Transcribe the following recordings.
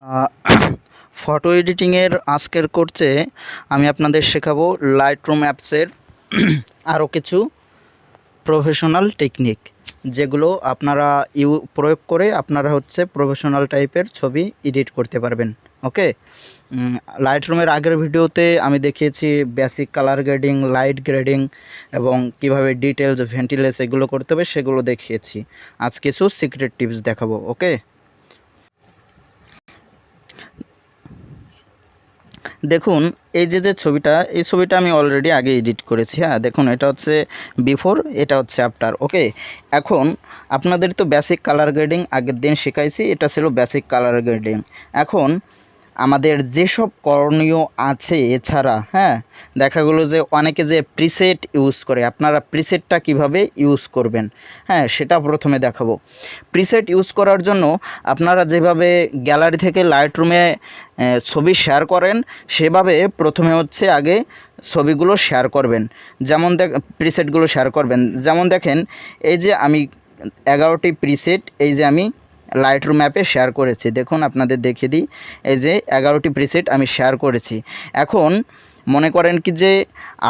আহ, photo এডিটিংয়ের আজকের কোর্সে আমি আপনাদের শেখাবো লাইটরুম অ্যাপসের আরও কিছু প্রফেশনাল টেকনিক, যেগুলো আপনারা প্রয়োগ করে আপনারা প্রফেশনাল টাইপের ছবি এডিট করতে পারবেন। ওকে, লাইটরুমের আগের ভিডিওতে আমি দেখিয়েছি basic colour grading, light grading এবং কিভাবে ডিটেলস, ভেন্টিলেস এগুলো করতে হবে সেগুলো দেখিয়েছি। আজ কিছু সিক্রেট টিপস দেখাবো। ওকে, দেখুন এই যে ছবিটা, এই ছবিটা আমি অলরেডি আগে এডিট করেছি। হ্যাঁ, দেখুন এটা হচ্ছে বিফোর, এটা হচ্ছে আফটার। ওকে, এখন আপনাদের তো বেসিক কালার গ্রেডিং আগের দিন শেখাইছি, এটা ছিল বেসিক কালার গ্রেডিং। এখন আমাদের যেসব করণীয় আছে এছাড়া, হ্যাঁ, দেখা গেলো যে অনেকে যে প্রিসেট ইউজ করে, আপনারা প্রিসেটটা কিভাবে ইউজ করবেন, হ্যাঁ, সেটা প্রথমে দেখাবো। প্রিসেট ইউজ করার জন্য আপনারা যেভাবে গ্যালারি থেকে লাইটরুমে ছবি শেয়ার করেন, সেভাবে প্রথমে আগে ছবিগুলো শেয়ার করবেন। যেমন প্রিসেটগুলো শেয়ার করবেন, যেমন দেখেন এই যে আমি 11টি প্রিসেট এই যে আমি লাইটরুম অ্যাপে শেয়ার করেছি। দেখুন আপনাদের দেখিয়ে দিই, এই যে 11টি প্রিসেট আমি শেয়ার করেছি। এখন মনে করেন কি যে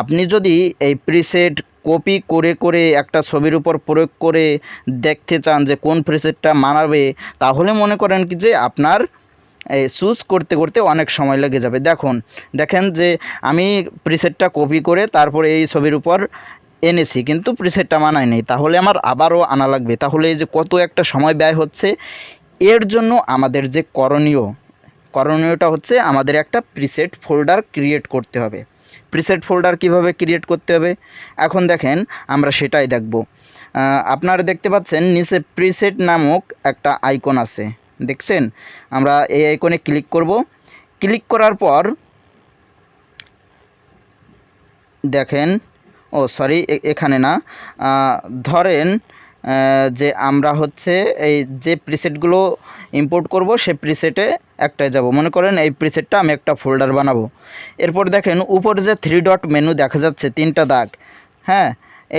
আপনি যদি এই প্রিসেট কপি করে করে একটা ছবির উপর প্রয়োগ করে দেখতে চান যে কোন প্রিসেটটা মানাবে, তাহলে মনে করেন কি যে আপনার চুজ করতে করতে অনেক সময় লেগে যাবে। দেখেন যে আমি প্রিসেটটা কপি করে তারপরে এই ছবির উপর এনেছি, কিন্তু প্রিসেটটা মানায় নেই, তাহলে আমার আবারও আনা লাগবে। তাহলে এই যে কত একটা সময় ব্যয় হচ্ছে। এর জন্য আমাদের যে করণীয়টা আমাদের একটা প্রিসেট ফোল্ডার ক্রিয়েট করতে হবে। প্রিসেট ফোল্ডার কিভাবে ক্রিয়েট করতে হবে এখন দেখেন, আমরা সেটাই দেখব। আপনারা দেখতে পাচ্ছেন নিচে প্রিসেট নামক একটা আইকন আছে, দেখছেন? আমরা এই আইকনে ক্লিক করব। ক্লিক করার পর দেখেন, ও সরি, এখানে না, ধরেন যে আমরা এই যে প্রিসেটগুলো ইম্পোর্ট করব সে প্রিসেটে একটাই যাব। মনে করেন এই প্রিসেটটা আমি একটা ফোল্ডার বানাবো। এরপর দেখেন উপরে যে 3 ডট মেনু দেখা যাচ্ছে, 3টা দাগ, হ্যাঁ,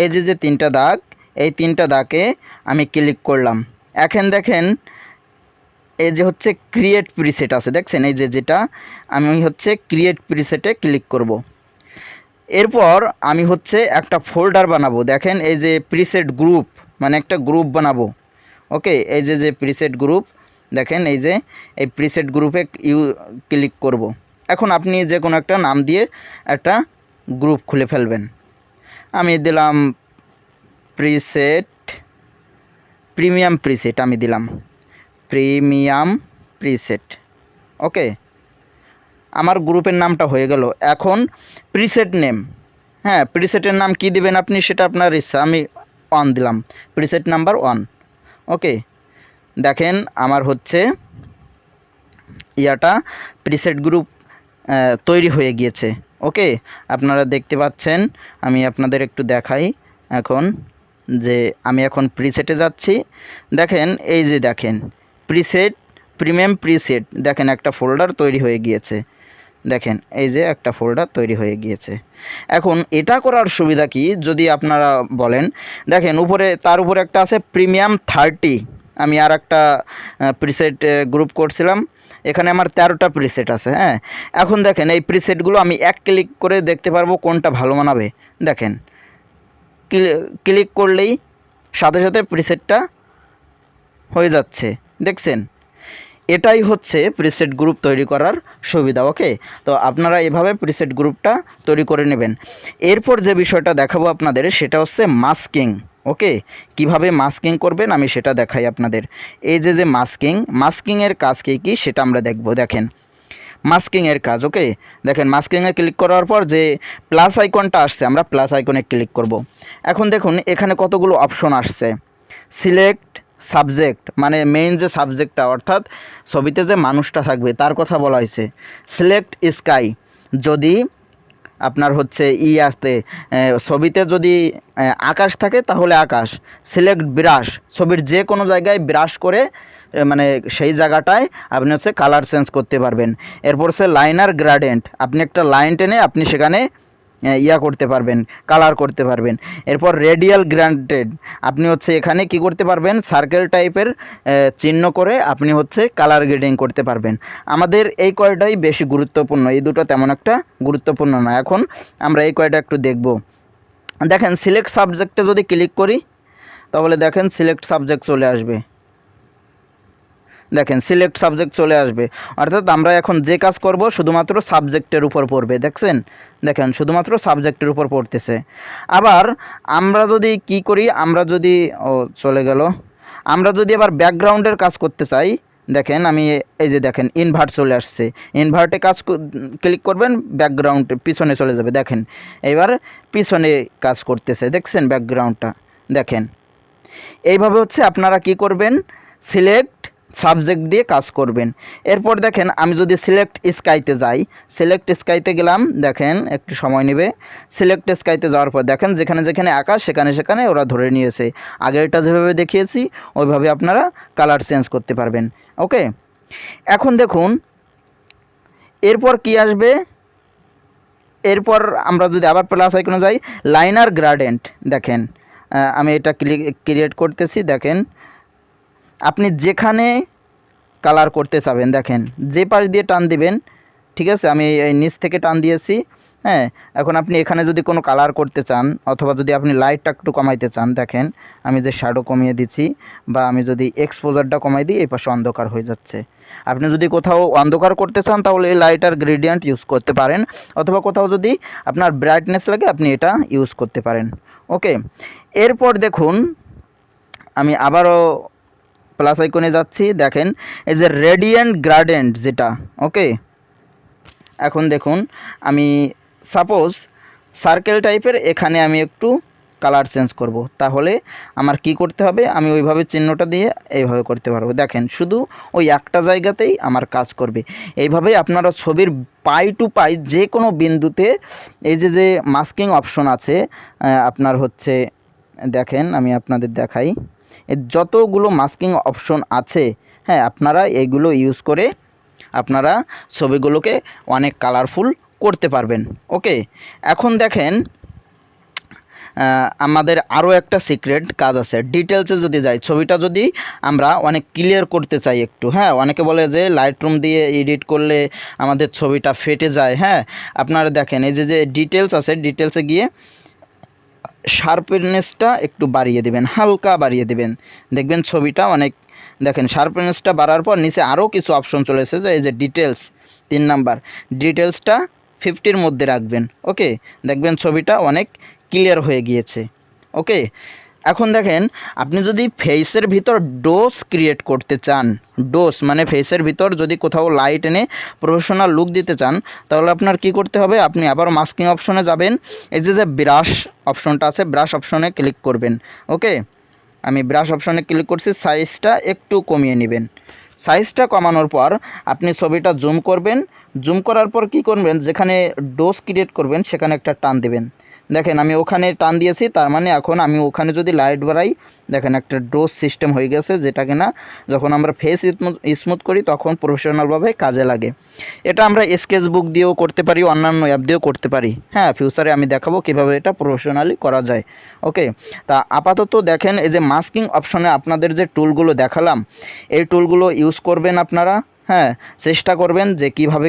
এই যে 3টা দাগ, এই 3টা দাগে আমি ক্লিক করলাম। এখন দেখেন এই যে ক্রিয়েট প্রিসেট আছে, দেখছেন? এই যেটা আমি ক্রিয়েট প্রিসেটে ক্লিক করব। এরপর আমি একটা ফোল্ডার বানাবো। দেখেন এই যে প্রিসেট গ্রুপ, মানে একটা গ্রুপ বানাবো। ওকে, এই যে প্রিসেট গ্রুপ, দেখেন এই যে এই প্রিসেট গ্রুপে ক্লিক করব। এখন আপনি যে কোনো একটা নাম দিয়ে একটা গ্রুপ খুলে ফেলবেন। আমি দিলাম প্রিমিয়াম প্রিসেট, আমি দিলাম প্রিমিয়াম প্রিসেট। ওকে, আমার গ্রুপের নামটা হয়ে গেল। এখন প্রিসেট নেম, হ্যাঁ, প্রিসেটের নাম কি দিবেন আপনি সেটা আপনার ইচ্ছা। আমি 1 দিলাম, প্রিসেট নাম্বার 1। ওকে, দেখেন আমার ইয়াটা প্রিসেট গ্রুপ তৈরি হয়ে গিয়েছে। ওকে, আপনারা দেখতে পাচ্ছেন। আমি আপনাদের একটু দেখাই এখন, যে আমি এখন প্রিসেটে যাচ্ছি। দেখেন এই যে দেখেন প্রিসেট, প্রিমিয়াম প্রিসেট, দেখেন একটা ফোল্ডার তৈরি হয়ে গিয়েছে। দেখেন এই যে একটা ফোল্ডার তৈরি হয়ে গিয়েছে। এখন এটা করার সুবিধা কি যদি আপনারা বলেন, দেখেন উপরে, তার উপরে একটা আছে প্রিমিয়াম 30। আমি আর একটা প্রিসেট গ্রুপ করছিলাম, এখানে আমার 13টা প্রিসেট আছে। হ্যাঁ, এখন দেখেন এই প্রিসেটগুলো আমি এক ক্লিক করে দেখতে পারবো কোনটা ভালো মানাবে। দেখেন ক্লিক করলেই সাথে সাথে প্রিসেটটা হয়ে যাচ্ছে, দেখছেন? এটাই প্রিসেট গ্রুপ তৈরি করার সুবিধা। ওকে, তো আপনারা এভাবে প্রিসেট গ্রুপটা তৈরি করে নেবেন। এরপর যে বিষয়টা দেখাবো আপনাদের সেটা মাস্কিং। ওকে, কিভাবে মাস্কিং করবেন আমি সেটা দেখাই আপনাদের। এই যে মাস্কিংয়ের কাজ কী সেটা আমরা দেখব। দেখেন মাস্কিংয়ের কাজ। ওকে, দেখেন মাস্কিংয়ে ক্লিক করার পর যে প্লাস আইকনটা আসছে, আমরা প্লাস আইকনে ক্লিক করব। এখন দেখুন এখানে কতগুলো অপশন আসছে। সিলেক্ট সাবজেক্ট, মানে মেইন যে সাবজেক্টটা, অর্থাৎ ছবিতে যে মানুষটা থাকবে তার কথা বলা হয়েছে। সিলেক্ট স্কাই, যদি আপনার আসতে ছবিতে যদি আকাশ থাকে তাহলে আকাশ। সিলেক্ট ব্রাশ, ছবির যে কোনো জায়গায় ব্রাশ করে মানে সেই জায়গাটায় আপনি কালার চেঞ্জ করতে পারবেন। এরপর লাইনার গ্রেডিয়েন্ট, আপনি একটা লাইন টেনে আপনি সেখানে ইয়া করতে পারবেন, কালার করতে পারবেন। এরপর রেডিয়াল গ্রান্টেড, আপনি হচ্ছে এখানে কি করতে পারবেন, সার্কেল টাইপের চিহ্ন করে আপনি হচ্ছে কালার গ্রেডিং করতে পারবেন। আমাদের এই কয়টাই বেশি গুরুত্বপূর্ণ, এই দুটো তেমন একটা গুরুত্বপূর্ণ না। এখন আমরা এই কয়টা একটু দেখব। দেখেন সিলেক্ট সাবজেক্টে যদি ক্লিক করি তাহলে দেখেন সিলেক্ট সাবজেক্ট চলে আসবে, দেখেন সিলেক্ট সাবজেক্ট চলে আসবে। অর্থাৎ আমরা এখন যে কাজ করব শুধুমাত্র সাবজেক্টের উপর পড়বে, দেখছেন, দেখেন শুধুমাত্র সাবজেক্টের উপর পড়তেছে। আবার আমরা যদি কি করি, আমরা যদি চলে গেল, আমরা যদি আবার ব্যাকগ্রাউন্ডের কাজ করতে চাই, দেখেন আমি এই যে দেখেন ইনভার্ট চলে আসছে, ইনভার্টে কাজ ক্লিক করবেন, ব্যাকগ্রাউন্ড পিছনে চলে যাবে। দেখেন এবার পিছনে কাজ করতেছে, দেখছেন ব্যাকগ্রাউন্ডটা। দেখেন এইভাবে হচ্ছে আপনারা কি করবেন, সিলেক্ট সাবজেক্ট দিয়ে কাজ করবেন। এরপর দেখেন আমি যদি সিলেক্ট স্কাইতে যাই, সিলেক্ট স্কাইতে গেলাম, দেখেন একটু সময় নেবে। সিলেক্ট স্কাইতে যাওয়ার পর দেখেন যেখানে যেখানে আকাশ সেখানে সেখানে ওরা ধরে নিয়েছে। আগেরটা যেভাবে দেখিয়েছি ওইভাবে আপনারা কালার চেঞ্জ করতে পারবেন। ওকে, এখন দেখুন এরপর কি আসবে। এরপর আমরা যদি আবার প্লাস আইকনে যাই, লাইনার গ্রাডেন্ট, দেখেন আমি এটা ক্রিয়েট করতেছি। দেখেন আপনি যেখানে কালার করতে চাবেন, দেখেন যে পাশ দিয়ে টান দিবেন, ঠিক আছে, আমি এই নিচ থেকে টান দিয়েছি। হ্যাঁ, এখন আপনি এখানে যদি কোনো কালার করতে চান অথবা যদি আপনি লাইটটা একটু কমাইতে চান, দেখেন আমি যে শ্যাডো কমিয়ে দিচ্ছি বা আমি যদি এক্সপোজারটা কমাই দিই, এই পাশে অন্ধকার হয়ে যাচ্ছে। আপনি যদি কোথাও অন্ধকার করতে চান তাহলে এই লাইট আর গ্রেডিয়েন্ট ইউজ করতে পারেন, অথবা কোথাও যদি আপনার ব্রাইটনেস লাগে আপনি এটা ইউজ করতে পারেন। ওকে, এরপর দেখুন আমি আবারও প্লাস আইকনে যাচ্ছি। দেখেন এই যে রেডিয়েন্ট গ্রাডেন্ট যেটা, ওকে, এখন দেখুন আমি সাপোজ সার্কেল টাইপের এখানে আমি একটু কালার চেঞ্জ করব, তাহলে আমার কি করতে হবে, আমি ওইভাবে চিহ্নটা দিয়ে এইভাবে করতে পারবো। দেখেন শুধু ওই একটা জায়গাতেই আমার কাজ করবে। এইভাবেই আপনারা ছবির পাই টু পাই যে কোনো বিন্দুতে এই যে যে মাস্কিং অপশন আছে আপনার হচ্ছে, দেখেন আমি আপনাদের দেখাই, যতগুলো মাস্কিং অপশন আছে, হ্যাঁ, আপনারা এইগুলো ইউজ করে আপনারা ছবিগুলোকে অনেক কালারফুল করতে পারবেন। ওকে, এখন দেখেন আমাদের আরও একটা সিক্রেট কাজ আছে। ডিটেলসে যদি যাই, ছবিটা যদি আমরা অনেক ক্লিয়ার করতে চাই একটু, হ্যাঁ, অনেকে বলে যে লাইটরুম দিয়ে এডিট করলে আমাদের ছবিটা ফেটে যায়। হ্যাঁ, আপনারা দেখেন এই যে যে ডিটেলস আছে, ডিটেলসে গিয়ে শার্পনেসটা একটু বাড়িয়ে দিবেন, হালকা বাড়িয়ে দিবেন, দেখবেন ছবিটা অনেক, দেখেন শার্পনেসটা বাড়ার পর নিচে আরও কিছু অপশন চলে এসেছে যে এই যে ডিটেলস 3 নাম্বার, ডিটেলসটা 50-র মধ্যে রাখবেন। ওকে, দেখবেন ছবিটা অনেক ক্লিয়ার হয়ে গিয়েছে। ওকে, এখন দেখেন আপনি যদি ফেসের ভিতর ডোজ ক্রিয়েট করতে চান, ডোজ মানে ফেসের ভিতর যদি কোথাও লাইট এনে প্রফেশনাল লুক দিতে চান, তাহলে আপনার কি করতে হবে, আপনি আবার মাস্কিং অপশনে যাবেন, এই যে যে ব্রাশ অপশনটা আছে ব্রাশ অপশনে ক্লিক করবেন। ওকে, আমি ব্রাশ অপশনে ক্লিক করছি, সাইজটা একটু কমিয়ে নেবেন। সাইজটা কমানোর পর আপনি ছবিটা জুম করবেন, জুম করার পর কি করবেন, যেখানে ডোজ ক্রিয়েট করবেন সেখানে একটা টান দেবেন। দেখেন আমি ওখানে টান দিয়েছি, তার মানে এখন আমি ওখানে যদি লাইট বাড়াই, দেখেন একটা ডোজ সিস্টেম হয়ে গেছে, যেটা কিনা যখন আমরা ফেস স্মুথ করি তখন প্রফেশনালভাবে কাজে লাগে। এটা আমরা স্কেচবুক দিয়েও করতে পারি, অন্যান্য অ্যাপ দিয়েও করতে পারি। হ্যাঁ, ফিউচারে আমি দেখাবো কীভাবে এটা প্রফেশনালি করা যায়। ওকে, তা আপাতত দেখেন এই যে মাস্কিং অপশনে আপনাদের যে টুলগুলো দেখালাম, এই টুলগুলো ইউজ করবেন আপনারা। হ্যাঁ, চেষ্টা করবেন যে কিভাবে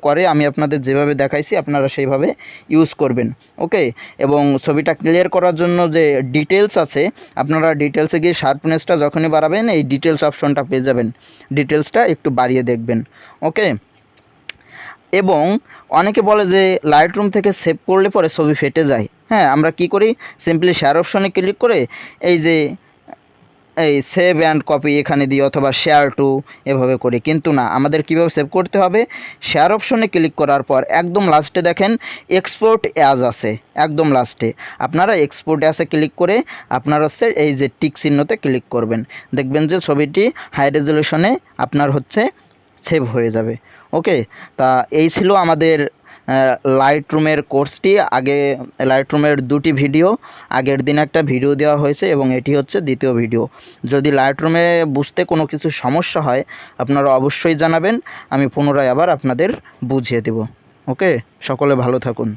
করে, আমি আপনাদের যেভাবে দেখাইছি আপনারা সেইভাবে ইউজ করবেন। ওকে, এবং ছবিটা ক্লিয়ার করার জন্য যে ডিটেলস আছে, আপনারা ডিটেলসে গিয়ে শার্পনেসটা যখনই বাড়াবেন এই ডিটেলস অপশনটা পেয়ে যাবেন, ডিটেলসটা একটু বাড়িয়ে দেখবেন। ওকে, এবং অনেকে বলে যে লাইটরুম থেকে সেভ করলে পরে ছবি ফেটে যায়। হ্যাঁ, আমরা কি করি, সিম্পলি শেয়ার অপশনে ক্লিক করে এই যে এই সেভ অ্যান্ড কপি এখানে দিই অথবা শেয়ার টু এভাবে করি, কিন্তু না, আমাদের কীভাবে সেভ করতে হবে, শেয়ার অপশনে ক্লিক করার পর একদম লাস্টে দেখেন এক্সপোর্ট অ্যাজ আছে, একদম লাস্টে আপনারা এক্সপোর্ট অ্যাজে ক্লিক করে আপনার হচ্ছে এই যে টিক চিহ্নতে ক্লিক করবেন, দেখবেন যে ছবিটি হাই রেজলিউশনে আপনার হচ্ছে সেভ হয়ে যাবে। ওকে, তা এই ছিল আমাদের লাইটরুমের কোর্সটি। আগে লাইটরুমের 2টি ভিডিও, আগের দিন একটা ভিডিও দেওয়া হয়েছে এবং এটি হচ্ছে দ্বিতীয় ভিডিও। যদি লাইটরুমে বুঝতে কোনো কিছু সমস্যা হয় আপনারা অবশ্যই জানাবেন, আমি পুনরায় আবার আপনাদের বুঝিয়ে দেব। ওকে, সকলে ভালো থাকুন।